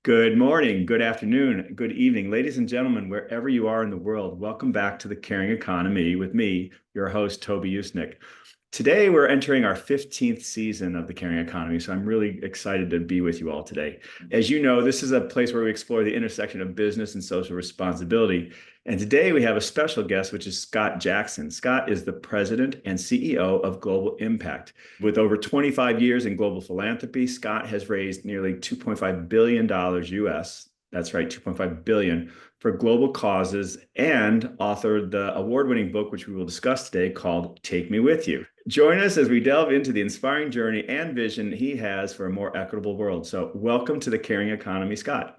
Good morning, good afternoon, good evening, ladies and gentlemen, wherever you are in the world. Welcome back to The Caring Economy with me, your host, Toby Usnik. Today, we're entering our 15th season of The Caring Economy, so I'm really excited to be with you all today. As you know, this is a place where we explore the intersection of business and social responsibility. And today we have a special guest, which is Scott Jackson. Scott is the president and CEO of Global Impact. With over 25 years in global philanthropy, Scott has raised nearly $2.5 billion US. That's right, 2.5 billion for global causes, and authored the award-winning book, which we will discuss today, called Take Me With You. Join us as we delve into the inspiring journey and vision he has for a more equitable world. So welcome to The Caring Economy, Scott.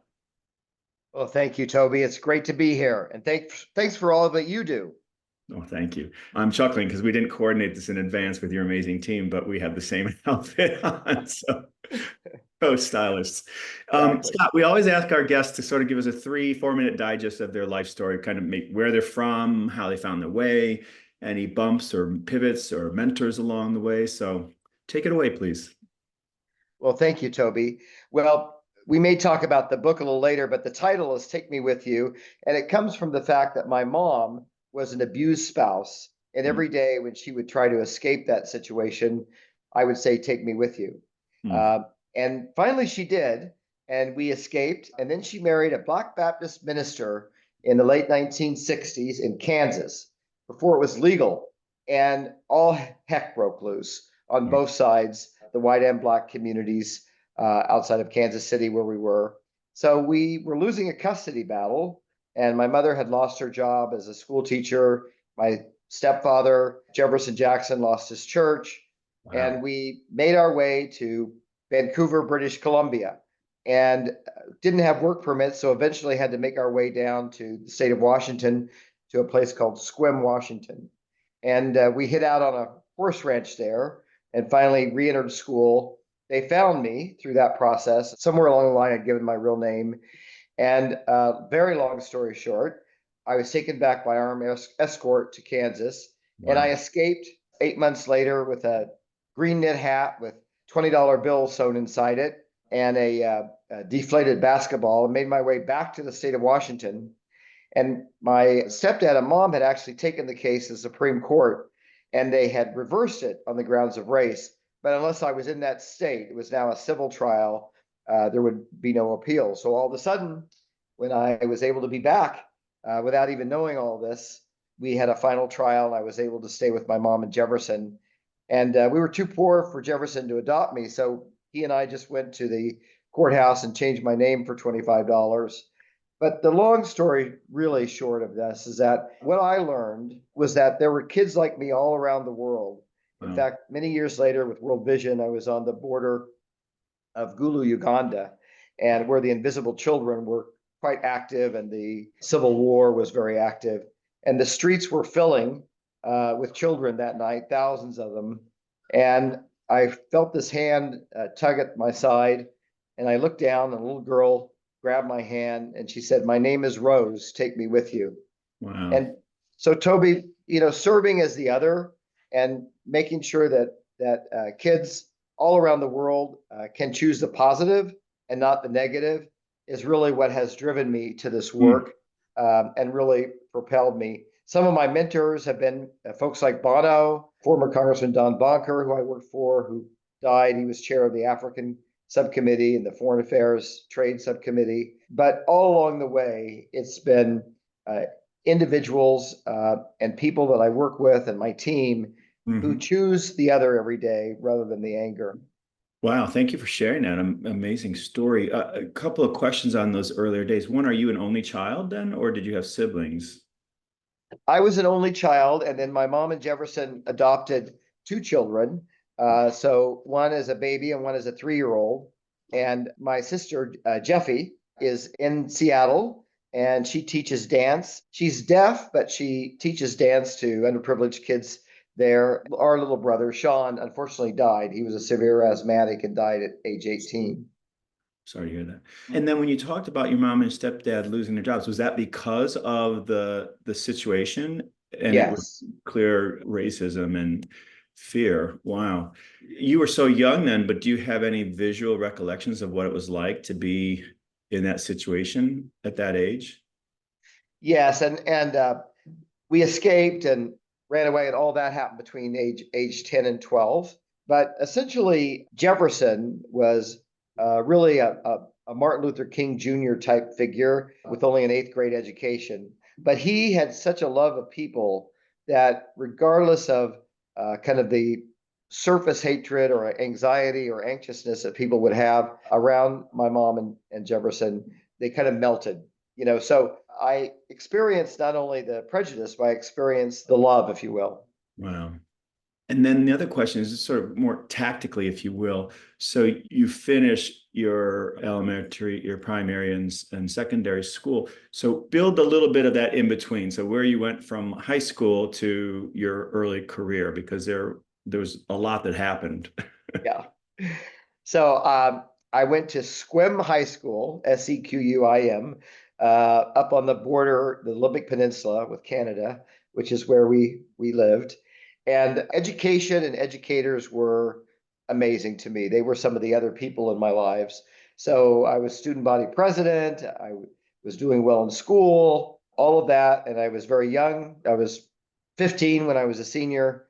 Well, thank you, Toby. It's great to be here. And thanks for all that you do. Oh, thank you. I'm chuckling because we didn't coordinate this in advance with your amazing team, but we have the same outfit on. So stylists. Exactly. Scott, we always ask our guests to sort of give us a 3-4 minute digest of their life story, kind of make where they're from, how they found their way, any bumps or pivots or mentors along the way. So take it away, please. Well, thank you, Toby. Well, we may talk about the book a little later, but the title is Take Me With You. And it comes from the fact that my mom was an abused spouse. And every day when she would try to escape that situation, I would say, take me with you. Mm. And finally she did, and we escaped. And then she married a Black Baptist minister in the late 1960s in Kansas before it was legal. And all heck broke loose on both sides, the white and black communities outside of Kansas City where we were. So we were losing a custody battle, and my mother had lost her job as a school teacher. My stepfather, Jefferson Jackson, lost his church. Wow. And we made our way to Vancouver, British Columbia, and didn't have work permits. So eventually had to make our way down to the state of Washington to a place called Sequim, Washington. And we hid out on a horse ranch there and finally re-entered school. They found me through that process. Somewhere along the line, I'd given my real name. And very long story short, I was taken back by armed escort to Kansas. Wow. And I escaped 8 months later with a green knit hat with $20 bills sewn inside it and a deflated basketball, and made my way back to the state of Washington. And my stepdad and mom had actually taken the case to the Supreme Court, and they had reversed it on the grounds of race. But unless I was in that state, it was now a civil trial, there would be no appeal. So all of a sudden, when I was able to be back, without even knowing all this, we had a final trial, and I was able to stay with my mom in Jefferson. And we were too poor for Jefferson to adopt me. So he and I just went to the courthouse and changed my name for $25. But the long story, really short of this, is that what I learned was that there were kids like me all around the world. In Wow. fact, many years later with World Vision, I was on the border of Gulu, Uganda, and where the invisible children were quite active and the Civil War was very active. And the streets were filling with children that night, thousands of them. And I felt this hand tug at my side, and I looked down, and a little girl grabbed my hand, and she said, "My name is Rose, take me with you." Wow. And so, Toby, serving as the other and making sure that kids all around the world can choose the positive and not the negative is really what has driven me to this work and really propelled me. Some of my mentors have been folks like Bono, former Congressman Don Bonker, who I worked for, who died. He was chair of the African subcommittee and the Foreign Affairs Trade Subcommittee. But all along the way, it's been individuals and people that I work with and my team who choose the other every day rather than the anger. Wow, thank you for sharing that amazing story. A couple of questions on those earlier days. One, are you an only child then, or did you have siblings? I was an only child, and then my mom and Jefferson adopted two children. So one is a baby and one is a 3-year-old. And my sister, Jeffy, is in Seattle, and she teaches dance. She's deaf, but she teaches dance to underprivileged kids there. Our little brother, Sean, unfortunately died. He was a severe asthmatic and died at age 18. Sorry to hear that. And then when you talked about your mom and stepdad losing their jobs, was that because of the situation? And Yes. It was clear racism and fear. Wow. You were so young then, but do you have any visual recollections of what it was like to be in that situation at that age? Yes, and we escaped and ran away, and all that happened between age 10 and 12. But essentially, Jefferson was really a Martin Luther King Jr. type figure with only an eighth grade education. But he had such a love of people that regardless of kind of the surface hatred or anxiety or anxiousness that people would have around my mom and Jefferson, they kind of melted. So I experienced not only the prejudice, but I experienced the love, if you will. Wow. And then the other question is just sort of more tactically, if you will. So you finish your elementary, your primary and secondary school. So build a little bit of that in between. So where you went from high school to your early career, because there was a lot that happened. Yeah. So I went to Sequim High School, Sequim, up on the border, the Olympic Peninsula with Canada, which is where we lived. And education and educators were amazing to me. They were some of the other people in my lives. So I was student body president. I was doing well in school, all of that. And I was very young. I was 15 when I was a senior.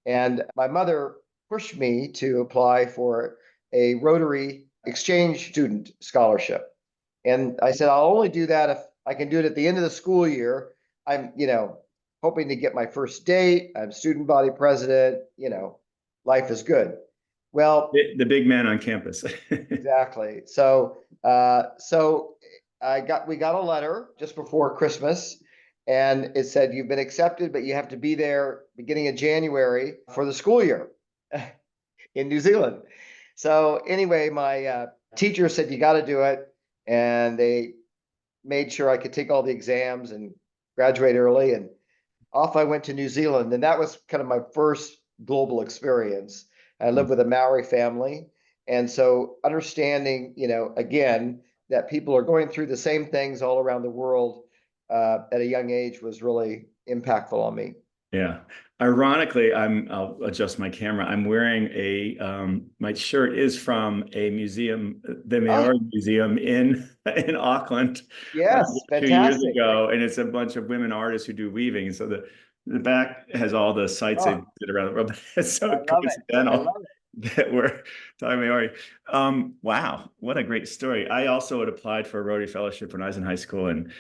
And my mother pushed me to apply for a Rotary exchange student scholarship. And I said, I'll only do that if I can do it at the end of the school year. I'm, hoping to get my first date. I'm student body president, life is good. Well, The big man on campus. exactly. So we got a letter just before Christmas, and it said you've been accepted, but you have to be there beginning of January for the school year in New Zealand. So anyway, my teacher said you got to do it, and they made sure I could take all the exams and graduate early, and off I went to New Zealand, and that was kind of my first global experience. I lived with a Maori family, and so understanding, again, that people are going through the same things all around the world at a young age was really impactful on me. Yeah. Ironically, I'll adjust my camera. I'm wearing my shirt is from a museum, the Oh, Maori Museum in Auckland, yes, 2 years fantastic. ago, and it's a bunch of women artists who do weaving. So the back has all the sites they Oh, did around the world. But it's so I love it. I coincidental love it. that we're talking Maori. Wow, what a great story. I also had applied for a Rotary Fellowship when I was in high school, and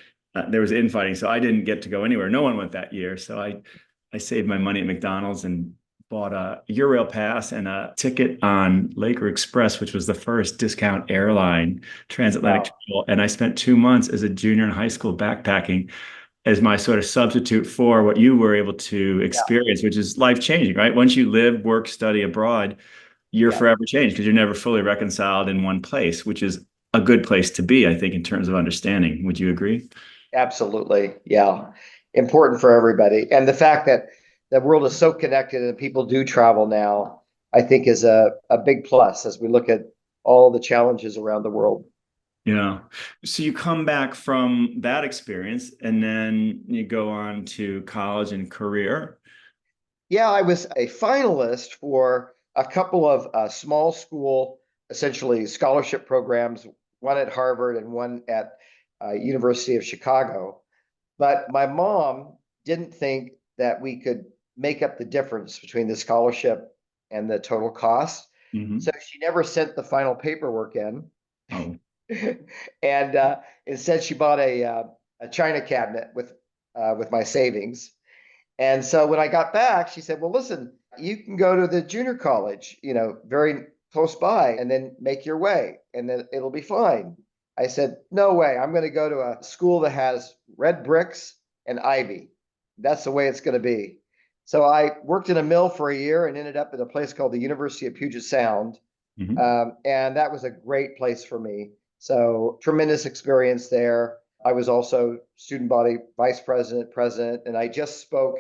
there was infighting, so I didn't get to go anywhere. No one went that year, so I saved my money at McDonald's and bought a Eurail pass and a ticket on Laker Express, which was the first discount airline transatlantic Wow. travel. And I spent 2 months as a junior in high school backpacking as my sort of substitute for what you were able to Yeah. experience, which is life changing, right? Once you live, work, study abroad, you're Yeah. forever changed because you're never fully reconciled in one place, which is a good place to be, I think, in terms of understanding. Would you agree? Absolutely. Yeah. Important for everybody. And the fact that the world is so connected and people do travel now, I think is a big plus as we look at all the challenges around the world. Yeah. So you come back from that experience and then you go on to college and career. Yeah, I was a finalist for a couple of small school, essentially scholarship programs, one at Harvard and one at University of Chicago. But my mom didn't think that we could make up the difference between the scholarship and the total cost. So Hmm. she never sent the final paperwork in. Oh, And instead, she bought a china cabinet with my savings. And so when I got back, she said, "Well, listen, you can go to the junior college, very close by, and then make your way, and then it'll be fine." I said, "No way. I'm going to go to a school that has red bricks and ivy. That's the way it's going to be." So I worked in a mill for a year and ended up at a place called the University of Puget Sound. hmm. And that was a great place for me. So tremendous experience there. I was also student body vice president, president, and I just spoke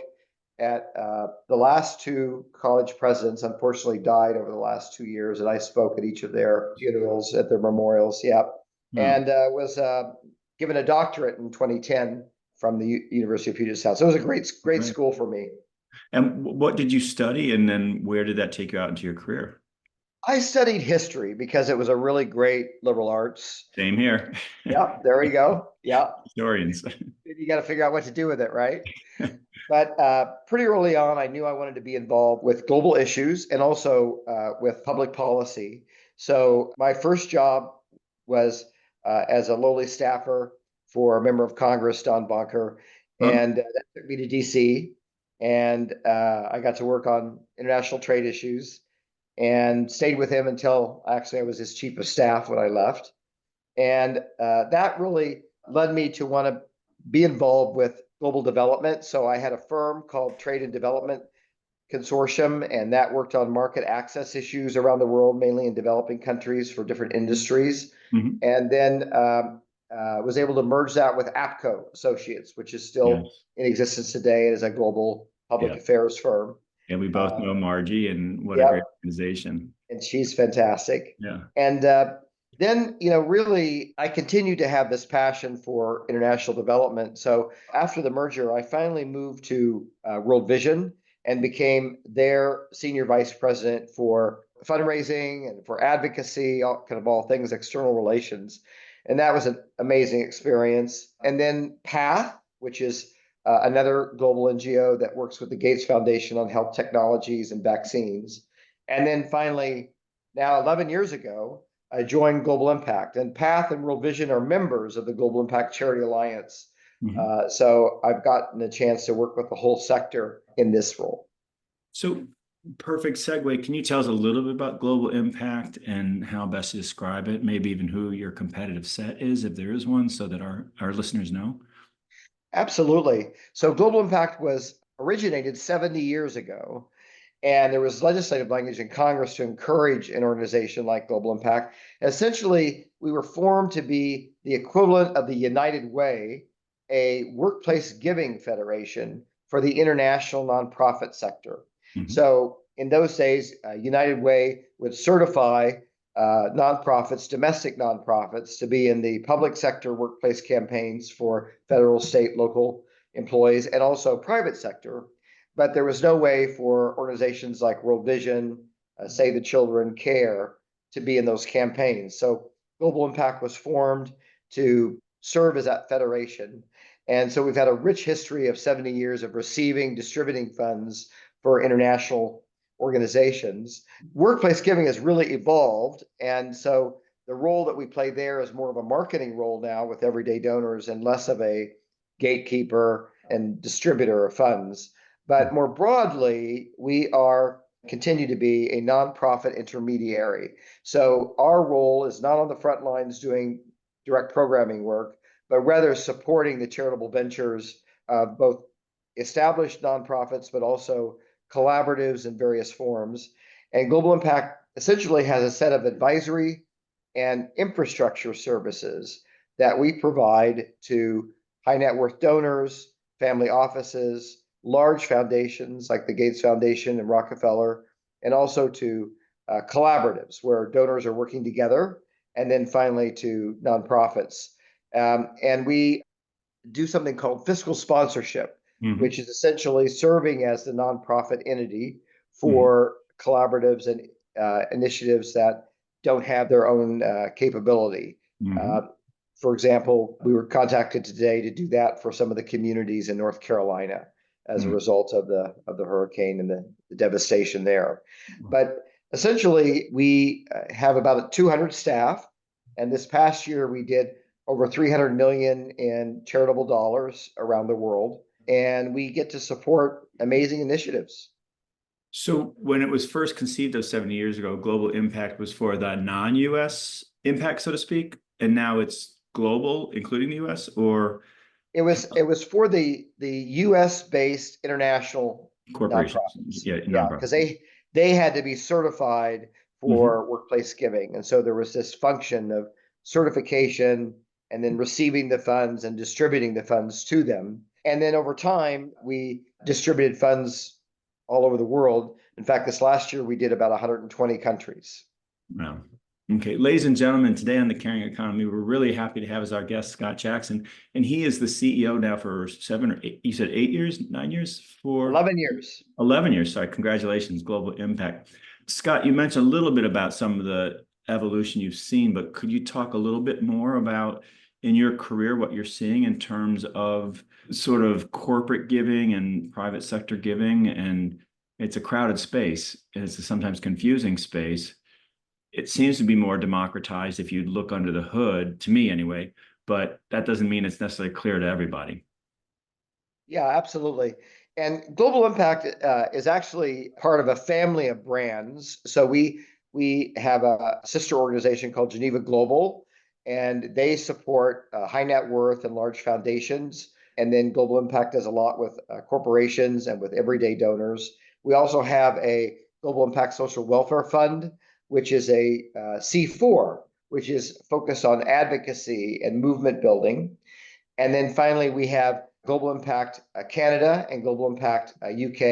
at the last two college presidents unfortunately died over the last 2 years, and I spoke at each of their funerals, at their memorials. Yep. Oh, And was given a doctorate in 2010 from the University of Puget Sound. So it was a great great. school for me. And what did you study? And then where did that take you out into your career? I studied history because it was a really great liberal arts. Same here. Yeah, there we go. Yeah, Historians. you got to figure out what to do with it, right? But pretty early on, I knew I wanted to be involved with global issues and also with public policy. So my first job was as a lowly staffer for a member of Congress, Don Bonker, Huh? and that took me to DC. And I got to work on international trade issues and stayed with him until actually I was his chief of staff when I left. And that really led me to want to be involved with global development. So I had a firm called Trade and Development Consortium, and that worked on market access issues around the world, mainly in developing countries for different industries. Hmm. And then was able to merge that with APCO Associates, which is still Yes. in existence today as a global public Yeah. affairs firm. Yeah. We both Uh, know Margie, and what a great yep, organization. and she's fantastic. Yeah. And then, really, I continued to have this passion for international development. So after the merger, I finally moved to World Vision and became their senior vice president for fundraising and for advocacy, all things external relations. And that was an amazing experience. And then PATH, which is another global NGO that works with the Gates Foundation on health technologies and vaccines. And then finally, now 11 years ago, I joined Global Impact, and PATH and World Vision are members of the Global Impact Charity Alliance. Mhm. So I've gotten a chance to work with the whole sector in this role. So, perfect segue. Can you tell us a little bit about global impact and how best to describe it? Maybe even who your competitive set is, if there is one, so that our listeners know. Absolutely. So Global Impact was originated 70 years ago, and there was legislative language in Congress to encourage an organization like Global Impact. Essentially, we were formed to be the equivalent of the United Way, a workplace giving federation for the international nonprofit sector. Mhm. So in those days, United Way would certify nonprofits, domestic nonprofits, to be in the public sector workplace campaigns for federal, state, local employees, and also private sector. But there was no way for organizations like World Vision, Save the Children, CARE to be in those campaigns. So Global Impact was formed to serve as that federation. And so we've had a rich history of 70 years of receiving, distributing funds for international organizations. Workplace giving has really evolved. And so the role that we play there is more of a marketing role now with everyday donors and less of a gatekeeper and distributor of funds. But more broadly, we are continue to be a nonprofit intermediary. So our role is not on the front lines doing direct programming work, but rather supporting the charitable ventures of both established nonprofits, but also collaboratives in various forms. And Global Impact essentially has a set of advisory and infrastructure services that we provide to high net worth donors, family offices, large foundations like the Gates Foundation and Rockefeller, and also to collaboratives where donors are working together, and then finally to nonprofits. And we do something called fiscal sponsorship, Mhm. which is essentially serving as the nonprofit entity Mhm. for collaboratives and initiatives that don't have their own capability. Uh, Mhm. for example, we were contacted today to do that for some of the communities in North Carolina as a Mhm. result of the hurricane and the devastation there. But essentially, we have about 200 staff, and this past year we did over 300 million in charitable dollars around the world, and we get to support amazing initiatives. So when it was first conceived of 70 years ago, global impact was for the non-US impact, so to speak, and now it's global, including the US, or It was for the US based international corporations. nonprofits. Yeah, Yeah, because nonprofit. they had to be certified Mhm. for workplace giving. And so there was this function of certification and then receiving the funds and distributing the funds to them. And then over time, we distributed funds all over the world. In fact, this last year we did about 120 countries. Wow. Okay, ladies and gentlemen, today on the Caring Economy, we're really happy to have as our guest Scott Jackson, and he is the CEO now for 7 or 8. You said 8 years, 9 years, for 11 years. 11 years. Sorry, congratulations, Global Impact. Scott, you mentioned a little bit about some of the evolution you've seen, but could you talk a little bit more about in your career what you're seeing in terms of sort of corporate giving and private sector giving? And it's a crowded space, and it's a sometimes confusing space. It seems to be more democratized if you look under the hood, to me anyway, but that doesn't mean it's necessarily clear to everybody. Yeah, absolutely. And Global Impact is actually part of a family of brands. So we have a sister organization called Geneva Global, and they support high net worth and large foundations. And then Global Impact does a lot with corporations and with everyday donors. We also have a Global Impact Social Welfare Fund, which is a C4, which is focused on advocacy and movement building. And then finally, we have Global Impact Canada and Global Impact UK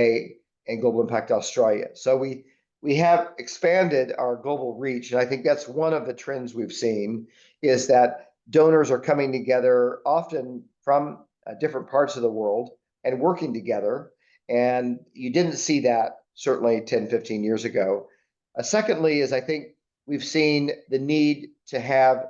and Global Impact Australia. So we have expanded our global reach, and I think that's one of the trends we've seen is that donors are coming together often from different parts of the world and working together. And you didn't see that certainly 10, 15 years ago. Secondly, is I think we've seen the need to have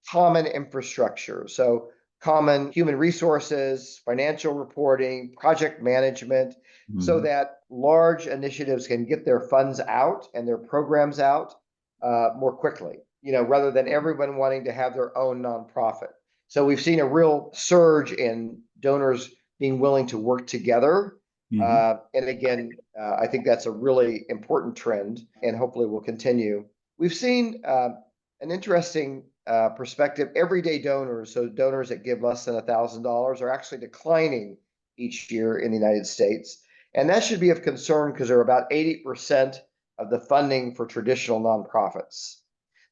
common infrastructure. So common human resources, financial reporting, project management, so that large initiatives can get their funds out and their programs out more quickly, rather than everyone wanting to have their own nonprofit. So we've seen a real surge in donors being willing to work together. And again, I think that's a really important trend and hopefully will continue. We've seen an interesting perspective. Everyday donors, so donors that give less than $1,000, are actually declining each year in the United States. And that should be of concern because they're about 80% of the funding for traditional nonprofits.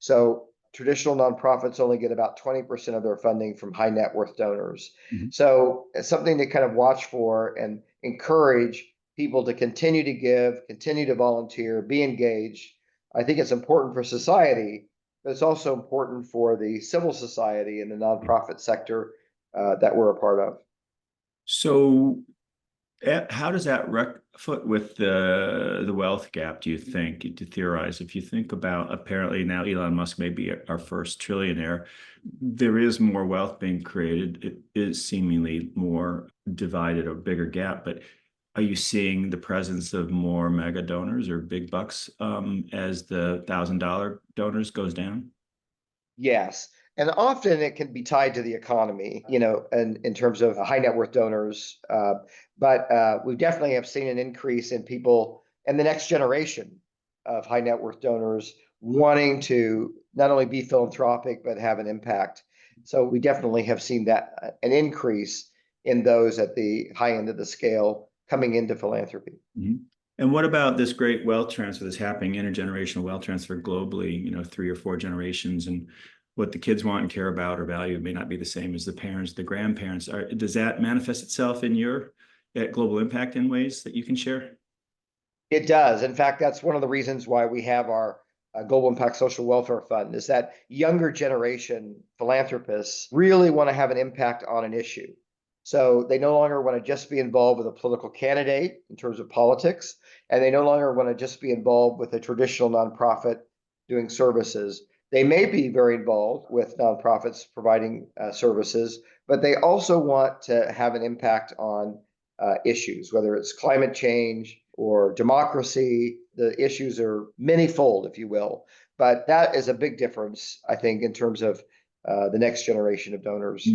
So traditional nonprofits only get about 20% of their funding from high net worth donors. So it's something to kind of watch for and encourage people to continue to give, continue to volunteer, be engaged. I think it's important for society, but it's also important for the civil society and the nonprofit sector that we're a part of. So how does that foot with the wealth gap, do you think, to theorize? If you think about, apparently now Elon Musk may be our first trillionaire, there is more wealth being created. It is seemingly more divided or bigger gap, but are you seeing the presence of more mega donors or big bucks as the $1,000 donors goes down? Yes. And often it can be tied to the economy, and in terms of high net worth donors. But we definitely have seen an increase in people and the next generation of high net worth donors wanting to not only be philanthropic, but have an impact. So we definitely have seen that an increase in those at the high end of the scale coming into philanthropy. And what about this great wealth transfer that's happening, intergenerational wealth transfer globally, 3 or 4 generations, and what the kids want and care about or value may not be the same as the parents, the grandparents. Does that manifest itself in your Global Impact in ways that you can share? It does. In fact, that's one of the reasons why we have our Global Impact Social Welfare Fund, is that younger generation philanthropists really want to have an impact on an issue. So they no longer want to just be involved with a political candidate in terms of politics, and they no longer want to just be involved with a traditional nonprofit doing services. They may be very involved with nonprofits providing services, but they also want to have an impact on issues, whether it's climate change or democracy. The issues are many-fold, if you will. But that is a big difference, I think, in terms of the next generation of donors.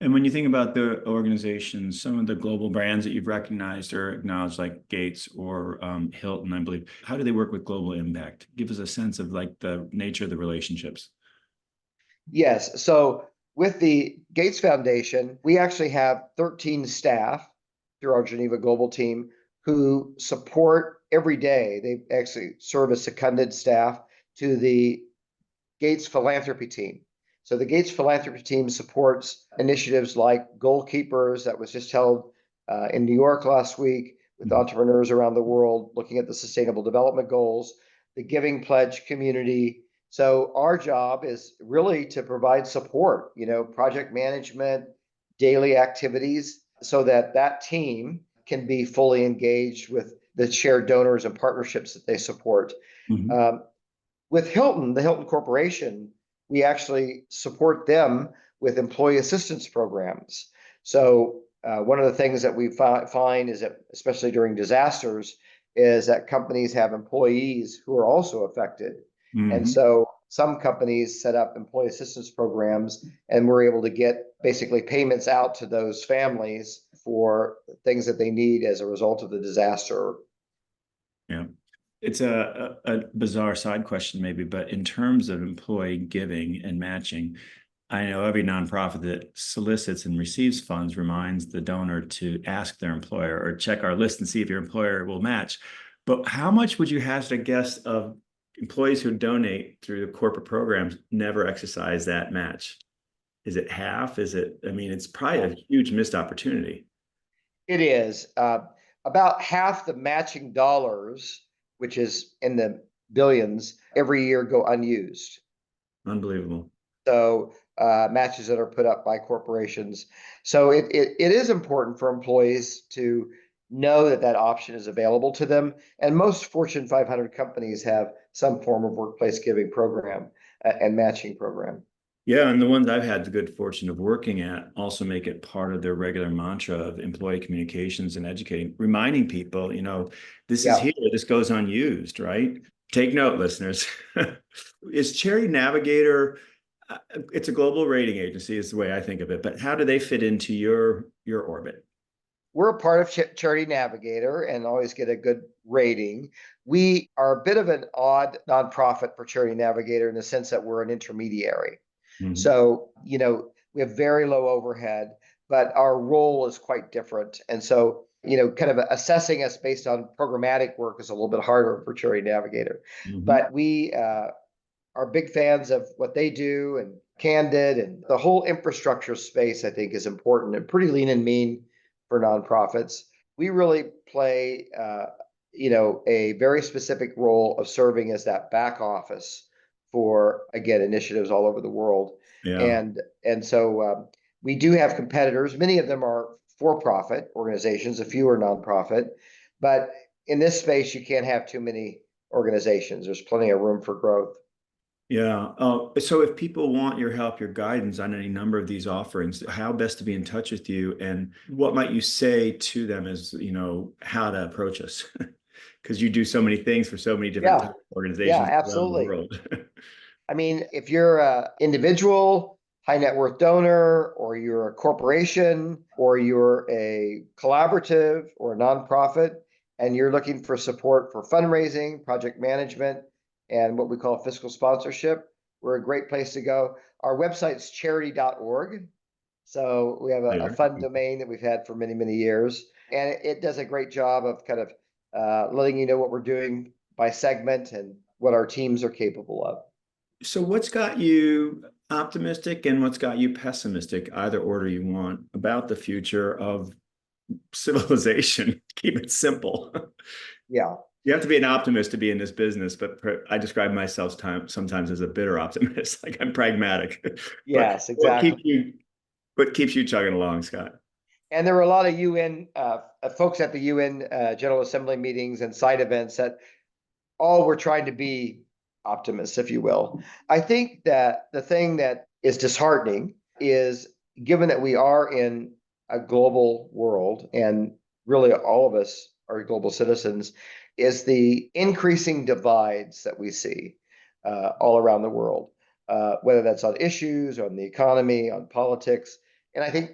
And when you think about the organizations, some of the global brands that you've recognized or acknowledged, like Gates or Hilton, I believe, how do they work with Global Impact? Give us a sense of like the nature of the relationships. Yes. So with the Gates Foundation, we actually have 13 staff through our Geneva Global team who support every day. They actually serve as seconded staff to the Gates Philanthropy team. So the Gates Philanthropy team supports initiatives like Goalkeepers that was just held in New York last week with entrepreneurs around the world looking at the Sustainable Development Goals, the Giving Pledge community. So our job is really to provide support, project management, daily activities, so that that team can be fully engaged with the shared donors and partnerships that they support. Mhm. Um, with Hilton, the Hilton Corporation, we actually support them with employee assistance programs. So one of the things that we find is that, especially during disasters, is that companies have employees who are also affected. And Mhm. so some companies set up employee assistance programs, and we're able to get basically payments out to those families for things that they need as a result of the disaster. Yeah. It's a bizarre side question, maybe, but in terms of employee giving and matching, I know every nonprofit that solicits and receives funds reminds the donor to ask their employer or check our list and see if your employer will match. But how much would you hazard a guess of employees who donate through the corporate programs never exercise that match? Is it half? Is it, I mean, it's probably a huge missed opportunity. It is. About half the matching dollars, which is in the billions, every year go unused. Unbelievable. So matches that are put up by corporations. So it is important for employees to know that that option is available to them. And most Fortune 500 companies have some form of workplace giving program and matching program. Yeah, and the ones I've had the good fortune of working at also make it part of their regular mantra of employee communications and educating, reminding people, this is Yeah. here, this goes unused, right? Take note, listeners. Is Charity Navigator, it's a global rating agency, is the way I think of it, but how do they fit into your orbit? We're a part of Charity Navigator and always get a good rating. We are a bit of an odd nonprofit for Charity Navigator in the sense that we're an intermediary. Mhm. So, we have very low overhead, but our role is quite different. And so, kind of assessing us based on programmatic work is a little bit harder for Charity Navigator. Mhm. But we are big fans of what they do and Candid and the whole infrastructure space, I think, is important and pretty lean and mean for nonprofits. We really play, a very specific role of serving as that back office for, again, initiatives all over the world. Yeah. And so we do have competitors. Many of them are for-profit organizations, a few are nonprofit. But in this space, you can't have too many organizations. There's plenty of room for growth. Yeah. So if people want your help, your guidance on any number of these offerings, how best to be in touch with you and what might you say to them as, how to approach us? Because you do so many things for so many different Yeah, types of yeah, organizations around the absolutely. world. I mean, if you're a individual, high net worth donor, or you're a corporation, or you're a collaborative or a nonprofit, and you're looking for support for fundraising, project management, and what we call fiscal sponsorship, we're a great place to go. Our website's charity.org. So we have a There. fun domain that we've had for many, many years. And it does a great job of kind of letting you know what we're doing by segment and what our teams are capable of. So what's got you optimistic and what's got you pessimistic, either order you want, about the future of civilization? Keep it simple. Yeah. You have to be an optimist to be in this business, but I describe myself sometimes as a bitter optimist. Like I'm pragmatic. But Yes, exactly. what keeps you chugging along, Scott? And there were a lot of UN folks at the UN General Assembly meetings and side events that all were trying to be optimists, if you will. I think that the thing that is disheartening is, given that we are in a global world and really all of us are global citizens, is the increasing divides that we see all around the world, whether that's on issues, on the economy, on politics. And I think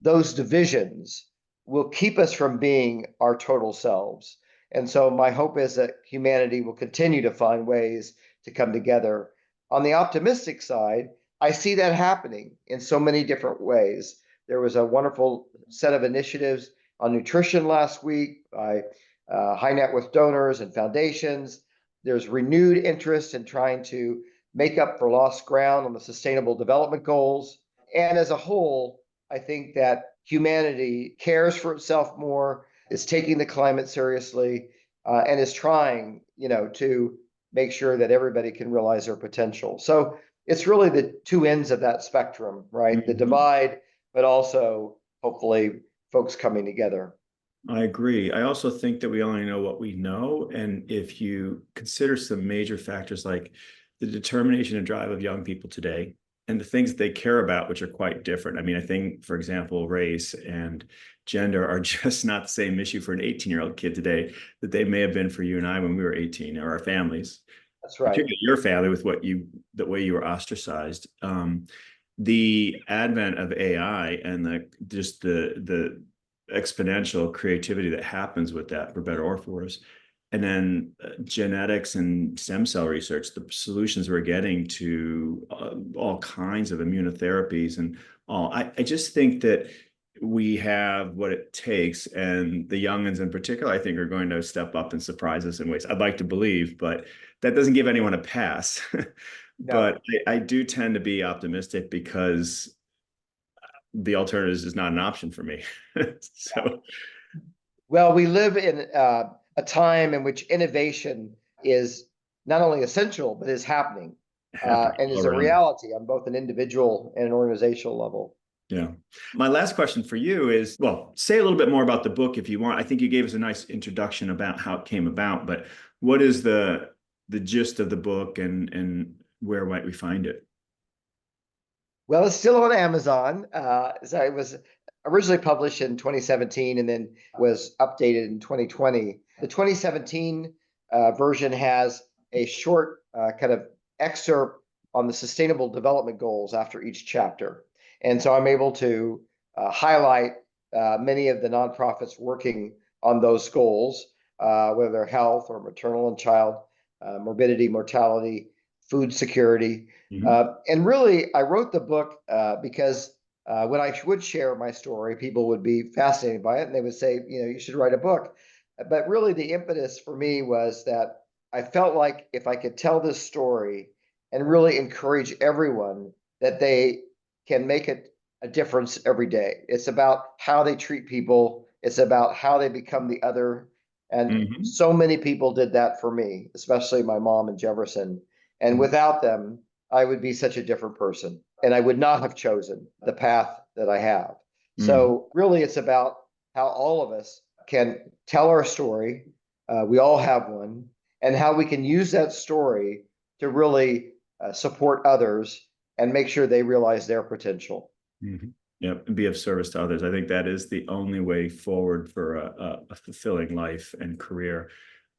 those divisions will keep us from being our total selves. And so my hope is that humanity will continue to find ways to come together. On the optimistic side, I see that happening in so many different ways. There was a wonderful set of initiatives on nutrition last week by high net worth donors and foundations. There's renewed interest in trying to make up for lost ground on the sustainable development goals. And as a whole, I think that humanity cares for itself more, is taking the climate seriously, and is trying, to make sure that everybody can realize their potential. So it's really the two ends of that spectrum, right? The Mhm. divide, but also hopefully folks coming together. I agree. I also think that we only know what we know. And if you consider some major factors like the determination and drive of young people today and the things that they care about, which are quite different. I mean, I think, for example, race and gender are just not the same issue for an 18-year-old kid today that they may have been for you and I when we were 18, or our families, That's right. particularly your family with the way you were ostracized. The advent of AI and the exponential creativity that happens with that, for better or for worse, and then genetics and stem cell research, the solutions we're getting to all kinds of immunotherapies and all. I just think that we have what it takes, and the youngins in particular, I think, are going to step up and surprise us in ways I'd like to believe, but that doesn't give anyone a pass. No. But I do tend to be optimistic because the alternatives is not an option for me. So, Well, we live in a time in which innovation is not only essential, but is happening happening and all is a around us. reality on both an individual and an organizational level. Yeah. My last question for you is, well, say a little bit more about the book if you want. I think you gave us a nice introduction about how it came about, but what is the gist of the book, and where might we find it? Well, it's still on Amazon. So it was originally published in 2017 and then was updated in 2020. The 2017 version has a short kind of excerpt on the sustainable development goals after each chapter. And so I'm able to highlight many of the nonprofits working on those goals, whether they're health or maternal and child morbidity, mortality, food security. Mhm. And really, I wrote the book because when I would share my story, people would be fascinated by it and they would say, you should write a book. But really, the impetus for me was that I felt like if I could tell this story and really encourage everyone that they can make a difference every day. It's about how they treat people, it's about how they become the other. And Mhm. so many people did that for me, especially my mom and Jefferson. And without them, I would be such a different person and I would not have chosen the path that I have. Mhm. So, really, it's about how all of us can tell our story. We all have one, and how we can use that story to really support others and make sure they realize their potential. Mhm. Yep, and be of service to others. I think that is the only way forward for a fulfilling life and career.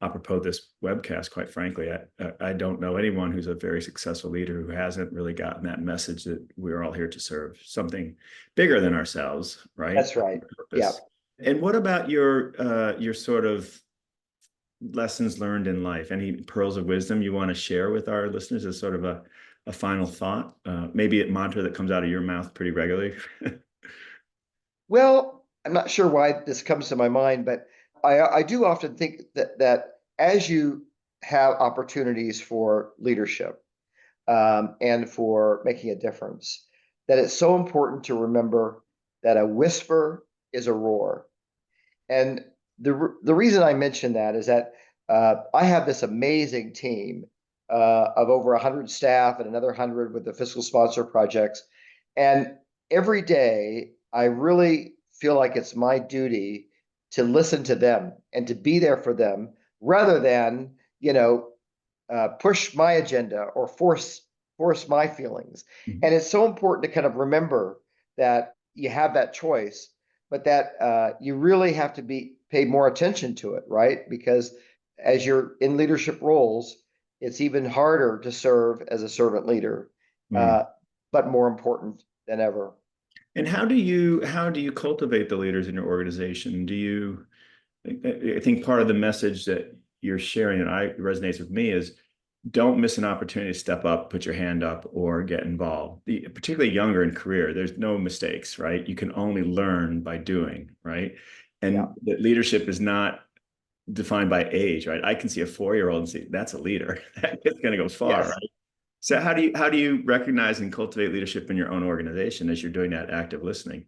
Apropos this webcast, quite frankly, I don't know anyone who's a very successful leader who hasn't really gotten that message that we're all here to serve something bigger than ourselves, right? That's right. Yeah. Purpose. And what about your sort of lessons learned in life? Any pearls of wisdom you want to share with our listeners as sort of a final thought? Maybe a mantra that comes out of your mouth pretty regularly. Well, I'm not sure why this comes to my mind, but I do often think that as you have opportunities for leadership and for making a difference, that it's so important to remember that a whisper is a roar. And the reason I mention that is that I have this amazing team of over 100 staff and another 100 with the fiscal sponsor projects. And every day, I really feel like it's my duty to listen to them and to be there for them rather than, push my agenda or force my feelings. And it's so important to kind of remember that you have that choice, but that you really have to be pay more attention to it, right? Because as you're in leadership roles, it's even harder to serve as a servant leader, Mm. uh, but more important than ever. And how do you cultivate the leaders in your organization? I think part of the message that you're sharing and I resonates with me is don't miss an opportunity to step up, put your hand up, or get involved. Particularly younger in career, there's no mistakes, right? You can only learn by doing, right? Yeah. And that leadership is not defined by age, right? I can see a 4-year-old and say that's a leader. That kid's going to go far, Yes. right? So how do you recognize and cultivate leadership in your own organization as you're doing that active listening?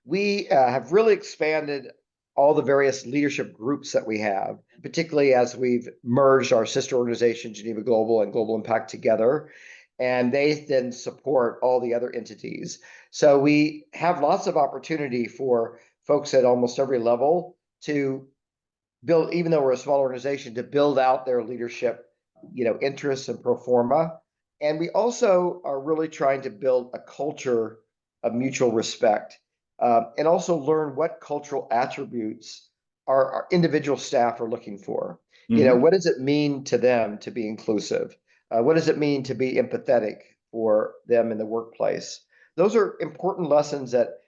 We have really expanded all the various leadership groups that we have, particularly as we've merged our sister organization, Geneva Global and Global Impact together, and they then support all the other entities. So we have lots of opportunity for folks at almost every level to build, even though we're a small organization, to build out their leadership, interests and pro forma. And we also are really trying to build a culture of mutual respect, and also learn what cultural attributes our individual staff are looking for. Mhm. What does it mean to them to be inclusive? What does it mean to be empathetic for them in the workplace? Those are important lessons that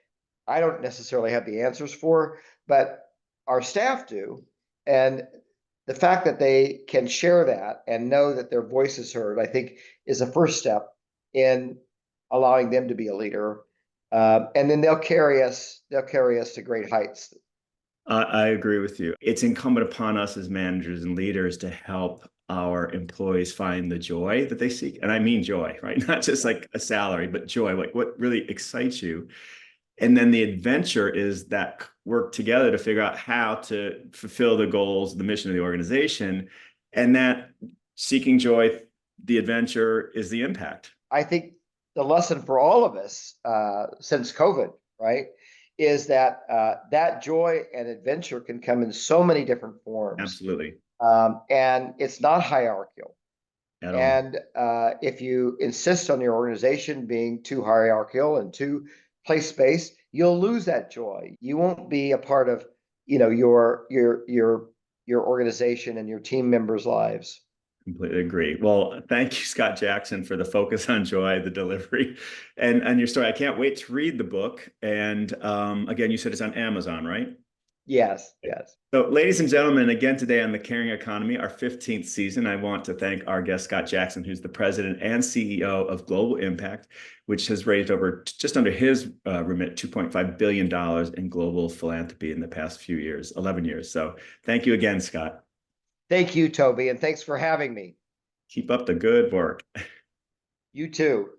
I don't necessarily have the answers for, but our staff do. And the fact that they can share that and know that their voice is heard, I think, is a first step in allowing them to be a leader. And then they'll carry us to great heights. I agree with you. It's incumbent upon us as managers and leaders to help our employees find the joy that they seek. And I mean joy, right? Not just like a salary, but joy, like what really excites you. And then the adventure is that work together to figure out how to fulfill the goals, the mission of the organization. And that seeking joy, the adventure is the impact. I think the lesson for all of us since COVID, right, is that that joy and adventure can come in so many different forms, Absolutely. and it's not hierarchical. At all. And if you insist on your organization being too hierarchical and too place-based, you'll lose that joy. You won't be a part of, your organization and your team members' lives. Completely agree. Well, thank you, Scott Jackson, for the focus on joy, the delivery, and your story. I can't wait to read the book. And again, you said it's on Amazon, right? Yes, yes. So, ladies and gentlemen, again today on the Caring Economy, our 15th season, I want to thank our guest, Scott Jackson, who's the president and CEO of Global Impact, which has raised over just under his remit $2.5 billion in global philanthropy in the past few years, 11 years. So thank you again, Scott. Thank you, Toby, and thanks for having me. Keep up the good work. You too.